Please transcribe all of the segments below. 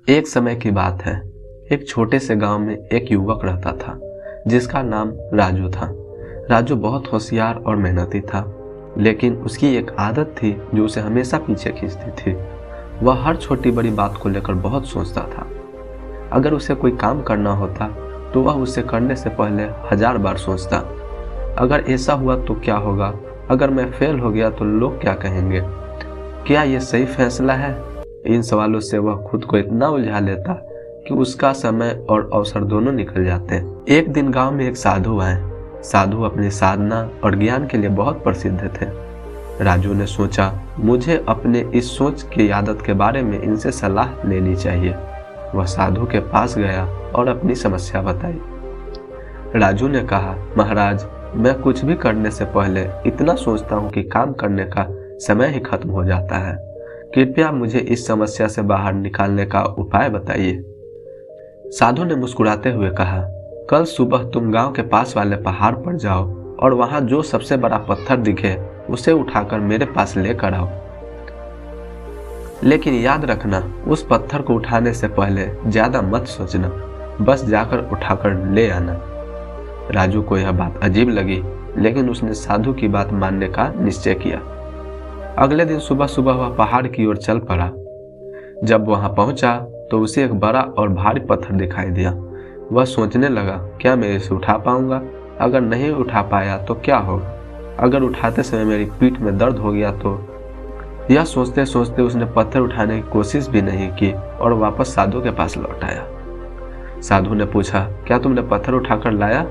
एक समय की बात है। एक छोटे से गांव में एक युवक रहता था जिसका नाम राजू था। राजू बहुत होशियार और मेहनती था, लेकिन उसकी एक आदत थी जो उसे हमेशा पीछे खींचती थी। वह हर छोटी बड़ी बात को लेकर बहुत सोचता था। अगर उसे कोई काम करना होता तो वह उसे करने से पहले 1000 बार सोचता। अगर ऐसा हुआ तो क्या होगा, अगर मैं फेल हो गया तो लोग क्या कहेंगे, क्या ये सही फैसला है। इन सवालों से वह खुद को इतना उलझा लेता कि उसका समय और अवसर दोनों निकल जाते हैं। एक दिन गांव में एक साधु आए। साधु अपनी साधना और ज्ञान के लिए बहुत प्रसिद्ध थे। राजू ने सोचा, मुझे अपने इस सोच की आदत के बारे में इनसे सलाह लेनी चाहिए। वह साधु के पास गया और अपनी समस्या बताई। राजू ने कहा, महाराज, मैं कुछ भी करने से पहले इतना सोचता हूँ कि काम करने का समय ही खत्म हो जाता है। कृपया मुझे इस समस्या से बाहर निकालने का उपाय बताइए। साधु ने मुस्कुराते हुए कहा, कल सुबह तुम गांव के पास वाले पहाड़ पर जाओ और वहां जो सबसे बड़ा पत्थर दिखे उसे उठाकर मेरे पास लेकर आओ। लेकिन याद रखना, उस पत्थर को उठाने से पहले ज्यादा मत सोचना, बस जाकर उठाकर ले आना। राजू को यह बात अजीब लगी, लेकिन उसने साधु की बात मानने का निश्चय किया। अगले दिन सुबह सुबह वह पहाड़ की ओर चल पड़ा। जब वहां पहुंचा तो उसे एक बड़ा और भारी पत्थर दिखाई दिया। वह सोचने लगा, क्या मैं इसे उठा पाऊंगा? अगर नहीं उठा पाया तो क्या होगा? अगर उठाते समय मेरी पीठ में दर्द हो गया तो? यह सोचते सोचते उसने पत्थर उठाने की कोशिश भी नहीं की और वापस साधु के पास लौट आया। साधु ने पूछा, क्या तुमने पत्थर उठाकर लाया?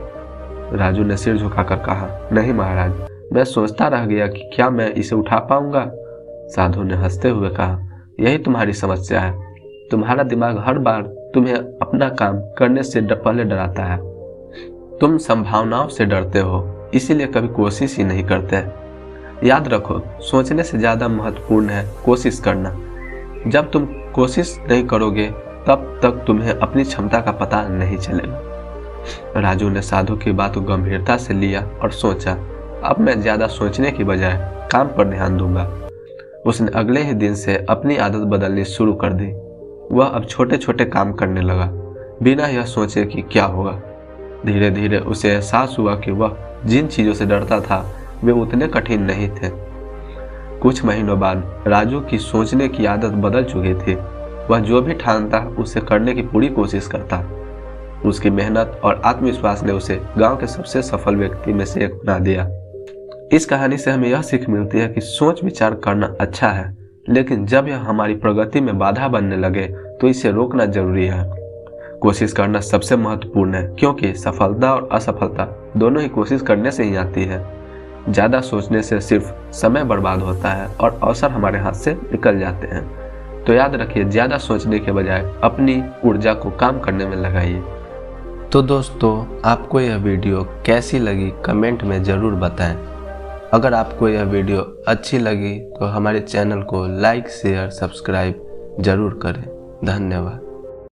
राजू ने सिर झुकाकर कहा, नहीं महाराज, मैं सोचता रह गया कि क्या मैं इसे उठा पाऊंगा। साधु ने हंसते हुए कहा, यही तुम्हारी समस्या है। तुम्हारा दिमाग हर बार तुम्हें अपना काम करने से पहले डराता है। तुम संभावनाओं से डरते हो, इसीलिए कभी कोशिश ही नहीं करते। याद रखो, सोचने से ज्यादा महत्वपूर्ण है कोशिश करना। जब तुम कोशिश नहीं करोगे तब तक तुम्हें अपनी क्षमता का पता नहीं चलेगा। राजू ने साधु की बात को गंभीरता से लिया और सोचा, अब मैं ज्यादा सोचने की बजाय काम पर ध्यान दूंगा। उसने अगले ही दिन से अपनी आदत बदलनी शुरू कर दी। वह अब छोटे छोटे काम करने लगा, बिना यह सोचे कि क्या होगा। धीरे धीरे उसे एहसास हुआ कि वह जिन चीजों से डरता था वे उतने कठिन नहीं थे। कुछ महीनों बाद राजू की सोचने की आदत बदल चुकी थी। वह जो भी ठानता उसे करने की पूरी कोशिश करता। उसकी मेहनत और आत्मविश्वास ने उसे गांव के सबसे सफल व्यक्ति में से एक बना दिया। इस कहानी से हमें यह सीख मिलती है कि सोच विचार करना अच्छा है, लेकिन जब यह हमारी प्रगति में बाधा बनने लगे तो इसे रोकना जरूरी है। कोशिश करना सबसे महत्वपूर्ण है, क्योंकि सफलता और असफलता दोनों ही कोशिश करने से ही आती है। ज्यादा सोचने से सिर्फ समय बर्बाद होता है और अवसर हमारे हाथ से निकल जाते हैं। तो याद रखिए, ज्यादा सोचने के बजाय अपनी ऊर्जा को काम करने में लगाइए। तो दोस्तों, आपको यह वीडियो कैसी लगी कमेंट में ज़रूर बताएं। अगर आपको यह वीडियो अच्छी लगी तो हमारे चैनल को लाइक शेयर सब्सक्राइब ज़रूर करें। धन्यवाद।